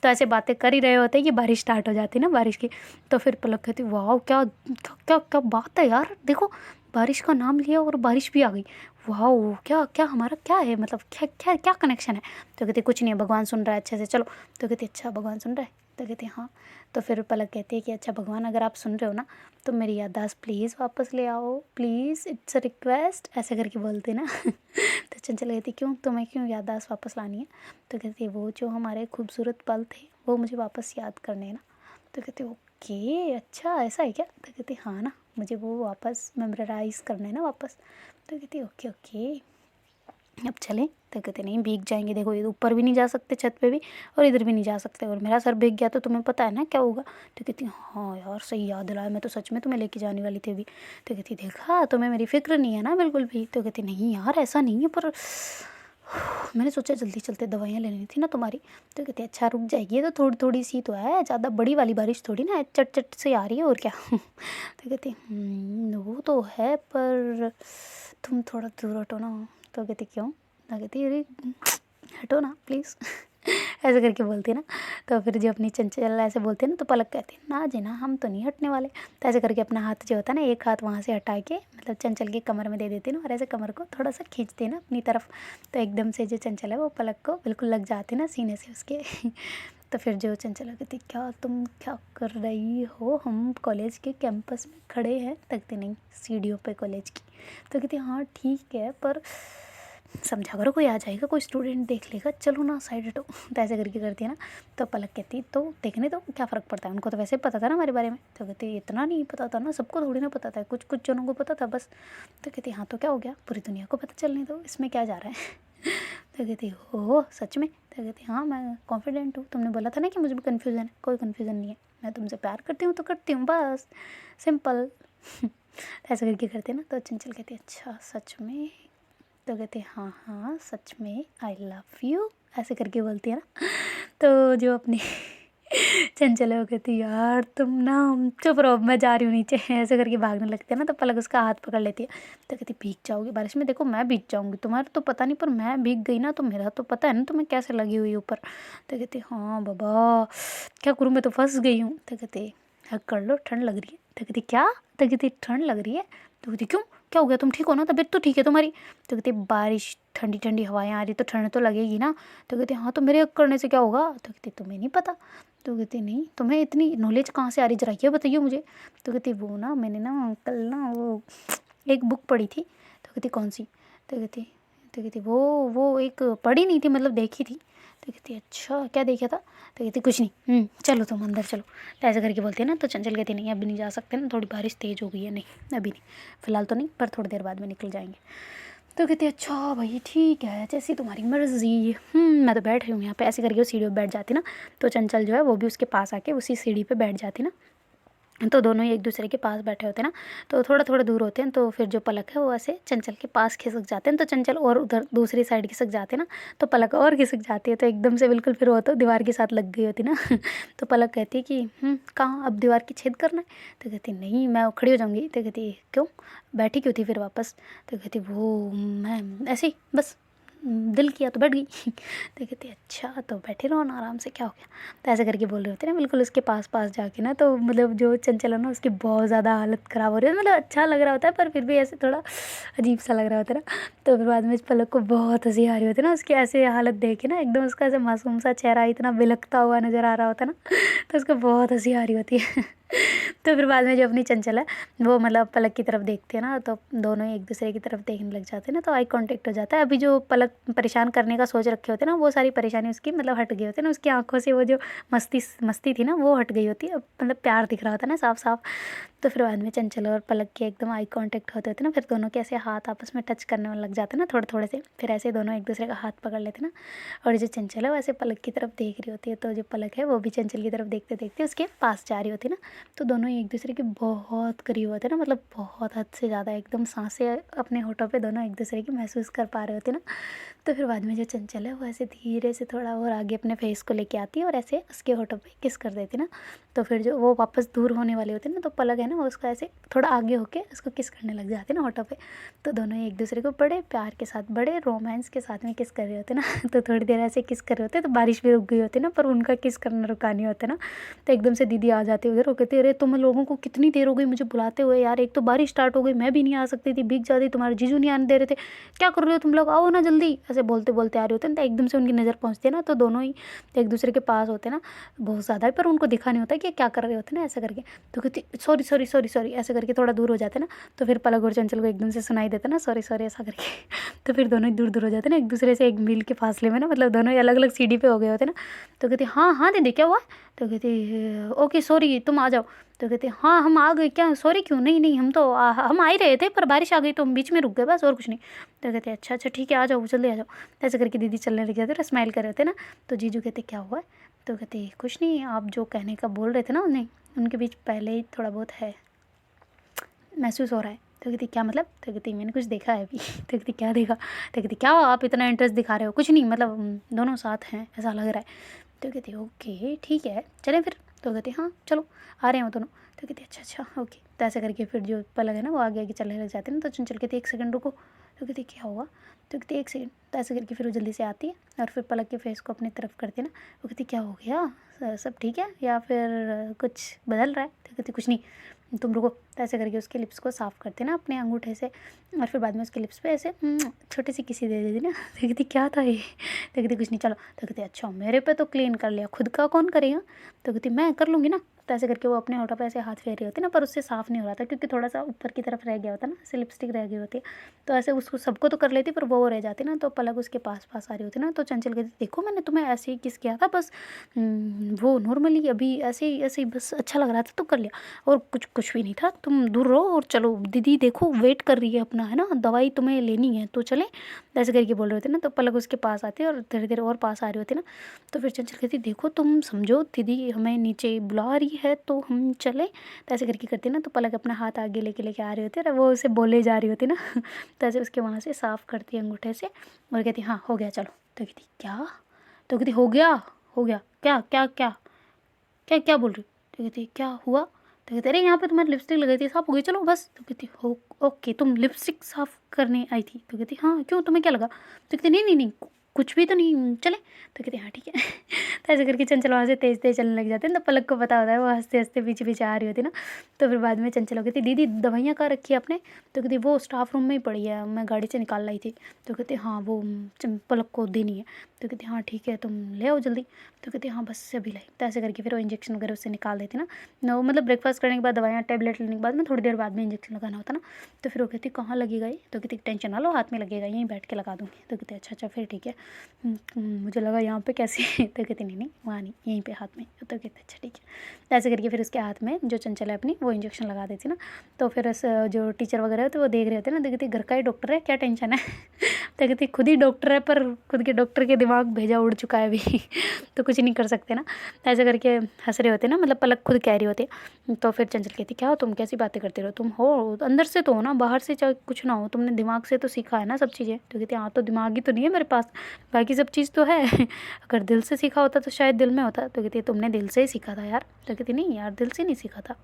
तो ऐसे बातें कर ही रहे होते हैं कि बारिश स्टार्ट हो जाती है ना, बारिश की। तो फिर पलक कहती वाह क्या क्या क्या बात है यार, देखो बारिश का नाम लिया और बारिश भी आ गई, वाह क्या क्या हमारा क्या है, मतलब क्या क्या क्या कनेक्शन है। तो कहती कुछ नहीं है, भगवान सुन रहा है अच्छे से, चलो। तो कहती अच्छा भगवान सुन रहा है। तो कहती है हाँ। तो फिर पलक कहती है कि अच्छा भगवान अगर आप सुन रहे हो ना तो मेरी याददाश्त प्लीज़ वापस ले आओ, प्लीज़ इट्स अ रिक्वेस्ट, ऐसे करके बोलते ना। तो चंचल कहती क्यों, तुम्हें क्यों याददाश्त वापस लानी है? तो कहती है वो जो हमारे खूबसूरत पल थे वो मुझे वापस याद करने हैं ना। तो कहती ओके अच्छा ऐसा है क्या? तो कहती हाँ ना, मुझे वो वापस मेमोराइज़ करना है ना वापस। तो कहती ओके ओके अब चलें? तो कहते नहीं भीग जाएंगे, देखो ये ऊपर भी नहीं जा सकते छत पे भी और इधर भी नहीं जा सकते, और मेरा सर भीग गया तो तुम्हें पता है ना क्या होगा। तो कहती हाँ यार सही याद दिलाया, मैं तो सच में तुम्हें लेके जाने वाली थी अभी। तो कहती देखा तुम्हें मेरी फिक्र नहीं है ना बिल्कुल भी। तो कहती नहीं यार ऐसा नहीं है, पर मैंने सोचा जल्दी चलते दवाइयाँ लेनी थी ना तुम्हारी। तो कहती अच्छा रुक जाएगी, ये तो थोड़ी थोड़ी सी तो है, ज़्यादा बड़ी वाली बारिश थोड़ी ना है, चट चट से आ रही है और क्या। तो कहती वो तो है पर तुम थोड़ा दूर हटो ना। तो कहती क्यों? तो कहती अरे हटो ना प्लीज़। ऐसे करके बोलती है ना। तो फिर जो अपनी चंचल ऐसे बोलती है ना तो पलक कहती है ना जी ना हम तो नहीं हटने वाले। तो ऐसे करके अपना हाथ जो होता है ना एक हाथ वहाँ से हटा के मतलब चंचल के कमर में दे देती है ना, और ऐसे कमर को थोड़ा सा खींचती है ना अपनी तरफ। तो एकदम से जो चंचल है वो पलक को बिल्कुल लग जाती है ना सीने से उसके। तो फिर जो चंचल कहती क्या तुम क्या कर रही हो, हम कॉलेज के कैंपस में खड़े हैं। तकती नहीं सीढ़ियों पे कॉलेज की। तो कहती हाँ ठीक है पर समझा करो कोई आ जाएगा, कोई स्टूडेंट देख लेगा, चलो ना साइड हटो। तो ऐसे करके करती है ना। तो पलक कहती तो देखने तो क्या फ़र्क पड़ता है, उनको तो वैसे पता था ना हमारे बारे में। तो कहती इतना नहीं पता था ना, सबको थोड़ी ना पता था, कुछ कुछ जनों को पता था बस। तो कहती हाँ तो क्या हो गया, पूरी दुनिया को पता चलने दो, इसमें क्या जा रहा है। तो कहती हो सच में? तो कहती हाँ मैं कॉन्फिडेंट हूँ, तुमने बोला था ना कि मुझे भी कन्फ्यूज़न है, कोई कन्फ्यूज़न नहीं है, मैं तुमसे प्यार करती हूँ तो करती हूँ बस, सिंपल। ऐसा करके करते ना। तो चंचल कहती अच्छा सच में? तो कहते हाँ हाँ सच में आई लव यू, ऐसे करके बोलती है ना। तो जो अपनी चंचल है वो कहती यार तुम ना चुप रहो मैं जा रही हूँ नीचे। ऐसे करके भागने लगती है ना। तो पलक उसका हाथ पकड़ लेती है। तो कहती भीग जाओगी बारिश में, देखो मैं भीग जाऊँगी, तुम्हारा तो पता नहीं पर मैं भीग गई ना तो मेरा तो पता है ना तुम्हें कैसे लगी हुई ऊपर। तो कहती हाँ बाबा क्या करूँ मैं तो फंस गई हूँ। तो कहते हक कर लो ठंड लग रही है। तो कहती क्या? तो कहती ठंड लग रही है। तो कहती क्यों क्या हो गया, तुम ठीक हो ना, तबीयत तो ठीक है तुम्हारी? तो कहती बारिश ठंडी ठंडी हवाएं आ रही तो ठंड तो लगेगी ना। तो कहती हाँ तो मेरे हक करने से क्या होगा? तो कहती तुम्हें नहीं पता। तो कहती नहीं तुम्हें इतनी नॉलेज कहाँ से आ रही, जरा ये बताइए मुझे। तो कहती वो ना मैंने ना कल ना वो एक बुक पढ़ी थी। तो कहती कौन सी? तो कहती वो एक पढ़ी नहीं थी मतलब देखी थी। तो कहती अच्छा क्या देखा था? तो कहती कुछ नहीं, चलो तुम अंदर चलो। तो ऐसे करके बोलती है ना। तो चंचल कहती नहीं अभी नहीं जा सकते ना, थोड़ी बारिश तेज़ हो गई है, नहीं अभी नहीं, फ़िलहाल तो नहीं पर थोड़ी देर बाद में निकल जाएंगे। तो कहती अच्छा भाई ठीक है जैसी तुम्हारी मर्ज़ी, मैं तो बैठ रही हूँ यहाँ पे। ऐसे करके वो सीढ़ी पर बैठ जाती ना। तो चंचल जो है वो भी उसके पास आके उसी सीढ़ी पे बैठ जाती ना। तो दोनों ही एक दूसरे के पास बैठे होते हैं ना। तो थोड़ा थोड़ा दूर होते हैं। तो फिर जो पलक है वो ऐसे चंचल के पास खिसक जाते हैं। तो चंचल और उधर दूसरी साइड खिसक जाते हैं ना। तो पलक और खिसक जाती है। तो एकदम से बिल्कुल फिर वो तो दीवार के साथ लग गई होती ना। तो पलक कहती है कि कहाँ अब दीवार की छेद करना है? तो कहती नहीं मैं खड़ी हो जाऊँगी। तो कहती क्यों, बैठी क्यों थी फिर वापस? तो कहती वो मैं ऐसे ही बस दिल किया तो बैठ गई। तो कहती अच्छा तो बैठे रहो ना आराम से, क्या हो गया? तो ऐसे करके बोल रहे होते ना बिल्कुल उसके पास पास जाके ना। तो मतलब जो चंचल है ना उसकी बहुत ज़्यादा हालत ख़राब हो रही है, मतलब अच्छा लग रहा होता है पर फिर भी ऐसे थोड़ा अजीब सा लग रहा होता है ना। तो फिर बाद में इस पलक को बहुत हंसी आ रही होती है ना उसकी ऐसे हालत देख के ना, एकदम उसका ऐसे मासूम सा चेहरा इतना बिलखता हुआ नज़र आ रहा होता है ना। तो उसको बहुत हंसी आ रही होती है। तो फिर बाद में जो अपनी चंचल है वो मतलब पलक की तरफ देखती है ना। तो दोनों ही एक दूसरे की तरफ देखने लग जाते हैं ना। तो आई कांटेक्ट हो जाता है। अभी जो पलक परेशान करने का सोच रखे होते हैं ना वो सारी परेशानी उसकी मतलब हट गई होती है ना, उसकी आंखों से वो जो मस्ती थी ना वो हट गई होती है। अब मतलब प्यार दिख रहा होता है ना साफ साफ। तो फिर बाद में चंचल और पलक के एकदम आई कांटेक्ट होते होते ना, फिर दोनों के ऐसे हाथ आपस में टच करने लग जाते हैं ना थोड़े थोड़े से। फिर ऐसे दोनों एक दूसरे का हाथ पकड़ लेते ना। और जो चंचल है वो ऐसे पलक की तरफ देख रही होती है। तो जो पलक है वो भी चंचल की तरफ देखते देखते उसके पास जा रही होती है ना। तो दोनों एक दूसरे के बहुत करीब होते हैं ना, मतलब बहुत हद से ज़्यादा, एकदम सांसें अपने होठों पे दोनों एक दूसरे की महसूस कर पा रहे होते हैं ना। तो फिर बाद में जो चंचल है वो ऐसे धीरे से थोड़ा और आगे अपने फेस को लेके आती है और ऐसे उसके होठों पे किस कर देती है ना। तो फिर जो वो वापस दूर होने वाले होते हैं ना तो पलक है ना ना वो उसको ऐसे थोड़ा आगे होके उसको किस करने लग जाते ना होठों पे। तो दोनों ही एक दूसरे को बड़े प्यार के साथ, बड़े रोमांस के साथ में किस कर रहे होते ना। तो थोड़ी देर ऐसे किस कर रहे होते तो बारिश भी रुक गई होती ना, पर उनका किस करना रुका नहीं होता ना। तो एकदम से दीदी आ जाती उधर, वो कहती अरे तुम लोगों को कितनी देर हो गई मुझे बुलाते हुए यार, एक तो बारिश स्टार्ट हो गई, मैं भी नहीं आ सकती थी, भीग जाती, तुम्हारे जीजू नहीं आने दे रहे थे, क्या कर रहे हो तुम लोग, आओ ना जल्दी। ऐसे बोलते बोलते आ रहे होते हैं। तो एकदम से उनकी नज़र पहुँचती है ना, तो दोनों ही एक दूसरे के पास होते ना बहुत ज़्यादा, पर उनको दिखा नहीं होता कि क्या कर रहे होते ना ऐसा करके। तो कहती सॉरी सॉरी सॉरी सॉरी ऐसे करके थोड़ा दूर हो जाते ना। तो फिर पलक और चंचल को एकदम से सुनाई देता ना सॉरी सॉरी ऐसा करके। तो फिर दोनों ही दूर दूर हो जाते ना एक दूसरे से, एक मील के फासले में ना, मतलब दोनों ही अलग अलग सीढ़ी पे हो गए होते ना। तो कहती हाँ हाँ दीदी क्या हुआ। तो कहती ओके सॉरी तुम आ जाओ। तो कहते हाँ हम आ गए, क्या सॉरी क्यों, नहीं नहीं हम तो हम आ ही रहे थे पर बारिश आ गई तो हम बीच में रुक गए बस, और कुछ नहीं। तो कहते अच्छा अच्छा ठीक है आ जाओ जल्दी आ जाओ। ऐसे करके दीदी चलने लग जाते और स्माइल कर रहे थे ना। तो जीजू कहते क्या हुआ। तो कहते कुछ नहीं, आप जो कहने का बोल रहे थे ना उन्हें, उनके बीच पहले ही थोड़ा बहुत है, महसूस हो रहा है। तो कहती क्या मतलब। तो कहती मैंने कुछ देखा है अभी। तो कहती क्या देखा। तो कहती क्या आप इतना इंटरेस्ट दिखा रहे हो, कुछ नहीं मतलब दोनों साथ हैं ऐसा लग रहा है। तो कहती ओके ठीक है चलें फिर। तो कहती हाँ चलो आ रहे हो दोनों। तो कहती अच्छा अच्छा ओके। तो ऐसे करके फिर जो पलक है ना वो आगे आगे चलने लग जाते हैं ना। तो चंचल कहती एक सेकंड रुको। तो कहती क्या हुआ। तो कहती एक सेकंड। तो ऐसे करके फिर वो जल्दी से आती है और फिर पलक के फेस को अपनी तरफ करती है ना। वो कहती क्या हो गया, सब ठीक है या फिर कुछ बदल रहा है। तो कहती कुछ नहीं तुम रुको। तो ऐसे करके उसके लिप्स को साफ़ करते ना अपने अंगूठे से, और फिर बाद में उसके लिप्स पे ऐसे छोटी सी किसी दे देती ना। तो कहती क्या था ये। तो कहती कुछ नहीं चलो। तो कहती अच्छा मेरे पे तो क्लीन कर लिया, खुद का कौन करेगा। तो कहती मैं कर लूँगी ना। तो ऐसे करके वो अपने होठों पे ऐसे हाथ फेर रही होती ना, पर उससे साफ़ नहीं हो रहा था क्योंकि थोड़ा सा ऊपर की तरफ रह गया होता ना, ऐसे लिपस्टिक रह गई होती है। तो ऐसे उसको सबको तो कर लेती पर वो रह जाती ना। तो पलक उसके पास पास आ रही होती ना। तो चंचल कहती देखो मैंने तुम्हें ऐसे ही किस किया था बस, वो नॉर्मली अभी ऐसे ही बस अच्छा लग रहा था तो कर लिया, और कुछ कुछ भी नहीं था, तुम दूर रहो और चलो दीदी देखो वेट कर रही है अपना है ना, दवाई तुम्हें लेनी है तो चले। ऐसे करके बोल रहे होते ना। तो पलक उसके पास आती है और धीरे धीरे और पास आ रही होती ना। तो फिर चंचल कहती देखो तुम समझो दीदी हमें नीचे बुला रही है तो हम चले। तो ऐसे करके करती ना। तो पलक अपना हाथ आगे लेके लेके आ रही होती है और वो उसे बोले जा रही होती ना। तो ऐसे उसके वहाँ से साफ़ करती है अंगूठे से और कहती हाँ हो गया चलो। तो कहती क्या। तो कहती हो गया क्या क्या क्या क्या क्या बोल रही। तो कहती क्या हुआ। तो कहते अरे यहाँ पे तुम्हारी लिपस्टिक लगाई थी साफ़ हो गई चलो बस। तो कहती हो ओके तुम लिपस्टिक साफ़ करने आई थी। तो कहती हाँ क्यों तुम्हें क्या लगा। तो कहती नहीं नहीं नहीं कुछ भी तो नहीं चले। तो कहती हाँ ठीक है। तो ऐसे करके चंचल वहाँ से तेज़ तेज़ चलने लग जाते हैं। तो पलक को पता होता है, वो हंसते हंसते पीछे पीछे आ रही होती ना। तो फिर बाद में चंचल हो कहती दीदी दवाइयाँ कहाँ रखी है आपने। तो कहती वो स्टाफ रूम में ही पड़ी है, मैं गाड़ी से निकाल लाई थी। तो कहती हाँ वो पलक को देनी है। तो कहती हाँ ठीक है तुम ले आओ जल्दी। तो कहती हाँ बस अभी लाई। तो ऐसे करके फिर वो इंजेक्शन वगैरह उससे निकाल देती ना। वो मतलब ब्रेकफास्ट करने के बाद दवाइयाँ टैबलेट लेने के बाद में थोड़ी देर बाद में इंजेक्शन लगाना होता ना। तो फिर वो कहती कहाँ लगेगा ये। तो कहती टेंशन ना लो हाथ में लगेगा, यहीं बैठ के लगा दूँगी। तो कहती अच्छा अच्छा फिर ठीक है। मुझे लगा यहाँ पे कैसे। तो कहती नहीं नहीं वहाँ नहीं यहीं पे हाथ में। तो कहते अच्छा ठीक है। तो ऐसे करके फिर उसके हाथ में जो चंचल है अपनी वो इंजेक्शन लगा देती ना। तो फिर जो टीचर वगैरह है तो वो देख रहे होते ना। तो कहती घर का ही डॉक्टर है क्या टेंशन है। तो कहती खुद ही डॉक्टर है पर खुद के डॉक्टर के दिमाग भेजा उड़ चुका है अभी। तो कुछ नहीं कर सकते ना। तो ऐसे करके हंस रहे होते ना, मतलब पलक खुद कह रही होती है। तो फिर चंचल कहती क्या हो तुम कैसी बातें करते रहो, तुम हो अंदर से तो हो ना, बाहर से चाहे कुछ ना हो, तुमने दिमाग से तो सीखा है ना सब चीज़ें। तो कहती हाँ तो दिमाग ही तो नहीं है मेरे पास, बाकी सब चीज़ तो है। अगर दिल से सीखा होता तो शायद दिल में होता। तो कहती तुमने दिल से ही सीखा था यार। तो कहती नहीं यार दिल से नहीं सीखा था,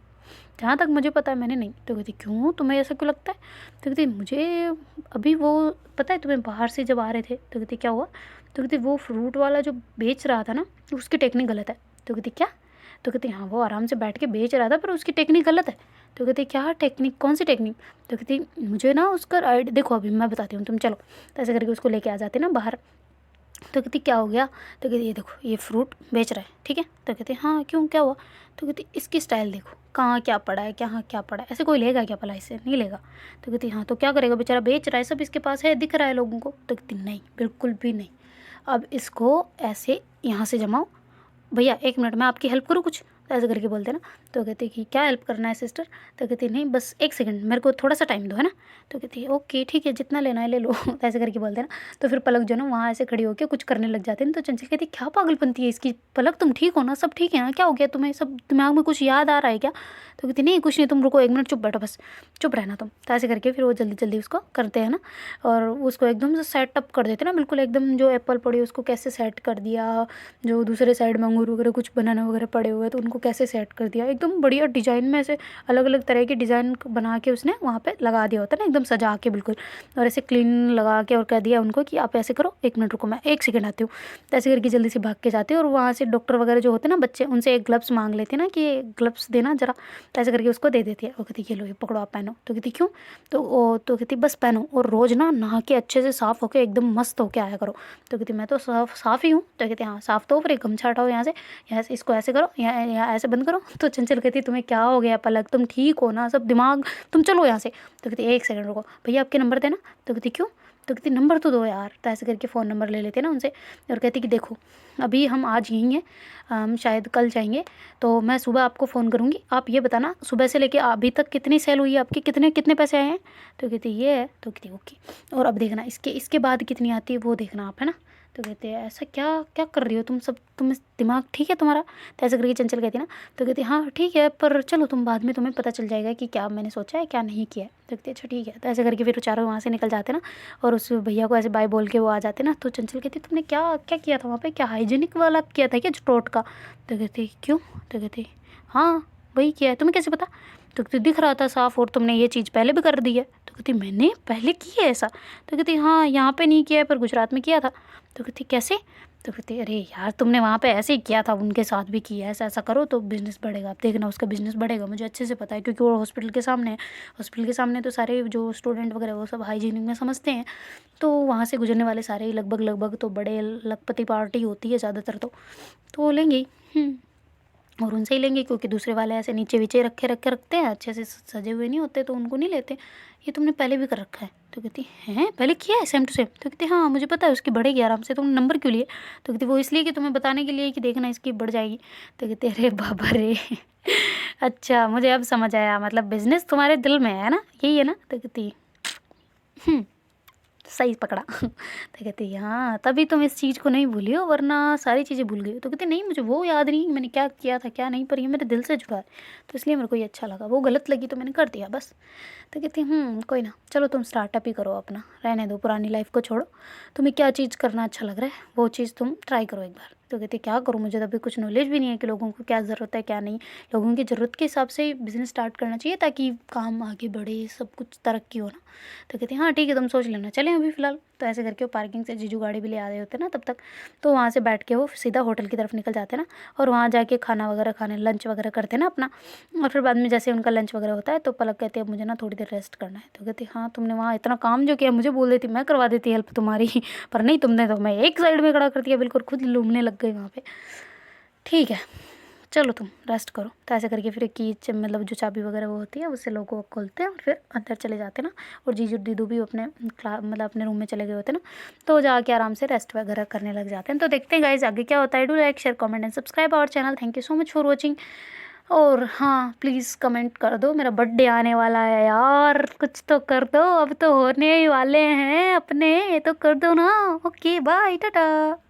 जहाँ तक मुझे पता है मैंने नहीं। तो कहती क्यों तुम्हें ऐसा क्यों लगता है। तो कहती मुझे अभी वो पता है तुम्हें बाहर से जब आ रहे थे। तो कहती क्या हुआ। तो कहती वो फ्रूट वाला जो बेच रहा था ना उसकी टेक्निक गलत है। तो कहती क्या। तो कहती हाँ वो आराम से बैठ के बेच रहा था पर उसकी टेक्निक गलत है। तो कहती क्या टेक्निक, कौन सी टेक्निक। तो कहती मुझे ना उसका आइडिया देखो अभी मैं बताती हूँ तुम चलो। तो ऐसे करके उसको लेके आ जाते ना बाहर। तो कहती क्या हो गया। तो कहती ये देखो ये फ्रूट बेच रहा है ठीक है। तो कहती हाँ क्यों क्या हुआ। तो कहती इसकी स्टाइल देखो कहाँ क्या पड़ा है, कहाँ क्या पड़ा है, ऐसे कोई लेगा क्या भला, इससे नहीं लेगा। तो कहती हाँ तो क्या करेगा, बेचारा बेच रहा है सब इसके पास है दिख रहा है लोगों को। तो कहती नहीं बिल्कुल भी नहीं, अब इसको ऐसे यहाँ से जमाओ, भैया एक मिनट मैं आपकी हेल्प करूँ कुछ। तो ऐसे करके बोलते ना। तो कहती कि क्या हेल्प करना है सिस्टर। तो कहती नहीं बस एक सेकंड मेरे को थोड़ा सा टाइम दो है ना। तो कहती है ओके ठीक है जितना लेना है ले लो। तो ऐसे करके बोलते ना। तो फिर पलक जो ना वहाँ ऐसे खड़ी होकर कुछ करने लग जाते हैं। तो चंचल कहती क्या पागलपंती है इसकी, पलक तुम ठीक हो ना, सब ठीक है ना, क्या हो गया तुम्हें, सब दिमाग में कुछ याद आ रहा है क्या। तो कहती नहीं कुछ नहीं, तुम रुको एक मिनट चुप बैठो बस, चुप रहना तुम। तो ऐसे करके फिर वो जल्दी जल्दी उसको करते हैं ना, और उसको एकदम से सेटअप कर देते ना बिल्कुल एकदम, जो एप्पल पड़ी उसको कैसे सेट कर दिया, जो दूसरे साइड में अंगूर वगैरह कुछ बनाना वगैरह पड़े हुए तो उनको को कैसे सेट कर दिया, एकदम बढ़िया डिज़ाइन में ऐसे अलग अलग तरह के डिज़ाइन बना के उसने वहाँ पे लगा दिया होता है ना, एकदम सजा के बिल्कुल, और ऐसे क्लीन लगा के और कह दिया उनको कि आप ऐसे करो, 1 मिनट रुको मैं 1 सेकंड आती हूँ। तो ऐसे करके जल्दी से भाग के जाते हैं और वहाँ से डॉक्टर वगैरह जो होते हैं ना बच्चे, उनसे एक ग्लव्स मांग लेते हैं ना कि ग्लव्स देना ज़रा, तो ऐसे करके उसको दे देती है। वो कहती ये लो ये पकड़ो आप पहनो। तो कहती क्यों? तो वो तो कहती बस पहनो और रोज़ ना नहा के अच्छे से साफ़ होके एकदम मस्त होके आया करो। तो कहती मैं तो साफ़ ही हूँ। तो कहती हाँ साफ़ तो, फिर एक गमछा हटाओ यहाँ से इसको ऐसे करो, यहाँ ऐसे बंद करो। तो चंचल कहती तुम्हें क्या हो गया पलक, तुम ठीक हो ना, सब दिमाग, तुम चलो यहाँ से। तो कहती 1 सेकंड रुको भैया आपके नंबर देना। तो कहती क्यों? तो कहती नंबर तो दो यार। तो ऐसे करके फ़ोन नंबर ले लेते ना उनसे और कहती कि देखो अभी हम आज यहीं हैं, हम शायद कल जाएंगे, तो मैं सुबह आपको फ़ोन करूँगी, आप ये बताना सुबह से लेके अभी तक कितनी सेल हुई है आपकी, कितने कितने पैसे आए हैं। तो कहती ये है। तो कहती ओके, और अब देखना इसके बाद कितनी आती है वो देखना आप, है ना। तो कहते हैं ऐसा क्या क्या कर रही हो तुम सब, तुम दिमाग ठीक है तुम्हारा। तो ऐसे करके चंचल कहती ना, तो कहती हाँ ठीक है पर चलो तुम बाद में तुम्हें पता चल जाएगा कि क्या मैंने सोचा है क्या नहीं किया है। तो कहती अच्छा ठीक है। तो ऐसे करके फिर चारों वहाँ से निकल जाते ना और उस भैया को ऐसे बाय बोल के वो आ जाते ना। तो चंचल कहती तुमने क्या क्या किया था वहाँ पे, क्या हाइजीनिक वाला किया था क्या चोट का। तो कहती क्यों। तो कहती हाँ वही किया है, तुम्हें कैसे पता। तो कहती दिख रहा था साफ, और तुमने ये चीज़ पहले भी कर दी है। तो कहती मैंने पहले की है ऐसा। तो कहती हाँ यहाँ पे नहीं किया है पर गुजरात में किया था। तो कहती कैसे। तो कहती अरे यार तुमने वहाँ पे ऐसे ही किया था, उनके साथ भी किया है, ऐसा ऐसा करो तो बिज़नेस बढ़ेगा, आप देखना उसका बिज़नेस बढ़ेगा, मुझे अच्छे से पता है क्योंकि वो हॉस्पिटल के सामने है। हॉस्पिटल के सामने तो सारे जो स्टूडेंट वगैरह वो सब हाइजीनिक में समझते हैं, तो वहाँ से गुजरने वाले सारे ही लगभग तो बड़े लखपति पार्टी होती है ज़्यादातर, तो वो लेंगे ही। और उनसे ही लेंगे क्योंकि दूसरे वाले ऐसे नीचे वीचे रखते हैं, अच्छे से सजे हुए नहीं होते, तो उनको नहीं लेते। ये तुमने पहले भी कर रखा है। तो कहती हैं पहले किया है सेम टू सेम। तो कहती हाँ मुझे पता है उसकी बढ़ेगी आराम से, तुमने नंबर क्यों लिए। तो कहती वो इसलिए कि तुम्हें बताने के लिए कि देखना इसकी बढ़ जाएगी। तो कहती अरे बाबा रे अच्छा मुझे अब समझ आया, मतलब बिजनेस तुम्हारे दिल में है ना, यही है ना। तो कहती सही पकड़ा तो कहती हाँ तभी तुम इस चीज़ को नहीं भूली हो, वरना सारी चीज़ें भूल गई हो। तो कहती नहीं मुझे वो याद नहीं मैंने क्या किया था क्या नहीं, पर ये मेरे दिल से जुड़ा है, तो इसलिए मेरे को ये अच्छा लगा, वो गलत लगी तो मैंने कर दिया बस। तो कहती कोई ना, चलो तुम स्टार्टअप ही करो अपना, रहने दो पुरानी लाइफ को छोड़ो, तुम्हें क्या चीज़ करना अच्छा लग रहा है वो चीज़ तुम ट्राई करो एक बार। तो कहती क्या करूँ, मुझे तो अभी कुछ नॉलेज भी नहीं है कि लोगों को क्या ज़रूरत है क्या नहीं, लोगों की ज़रूरत के हिसाब से बिज़नेस स्टार्ट करना चाहिए ताकि काम आगे बढ़े, सब कुछ तरक्की हो ना। तो कहती हाँ ठीक है तुम सोच लेना, चलें अभी फ़िलहाल। तो ऐसे करके वो पार्किंग से जीजू गाड़ी भी ले आ रहे होते ना तब तक, तो वहाँ से बैठ के वो सीधा होटल की तरफ निकल जाते ना, और वहाँ जाके खाना वगैरह खाने लंच वगैरह करते ना अपना, और फिर बाद में जैसे उनका लंच वगैरह होता है तो पलक कहती है अब मुझे ना थोड़ी देर रेस्ट करना है। तो कहती हाँ तुमने वहाँ इतना काम जो किया मुझे बोल देती, मैं करवा देती हेल्प तुम्हारी पर नहीं, तुमने तो मैं एक साइड में खड़ा कर दिया, बिल्कुल खुद लूमने लग गई वहाँ पे। ठीक है चलो तुम रेस्ट करो। तो ऐसे करके फिर की मतलब जो चाबी वगैरह वो होती है उससे लोग को खोलते हैं और फिर अंदर चले जाते हैं ना, और जीजू दीदू भी अपने मतलब अपने रूम में चले गए होते हैं ना, तो जाके आराम से रेस्ट वगैरह करने लग जाते हैं। तो देखते हैं गाइस आगे क्या होता है। Do like share comment and subscribe our channel. Thank you so much for watching. और हाँ प्लीज़ कमेंट कर दो, मेरा बर्थडे आने वाला है यार, कुछ तो कर दो, अब तो होने ही वाले हैं अपने, तो कर दो ना। Okay bye Tata.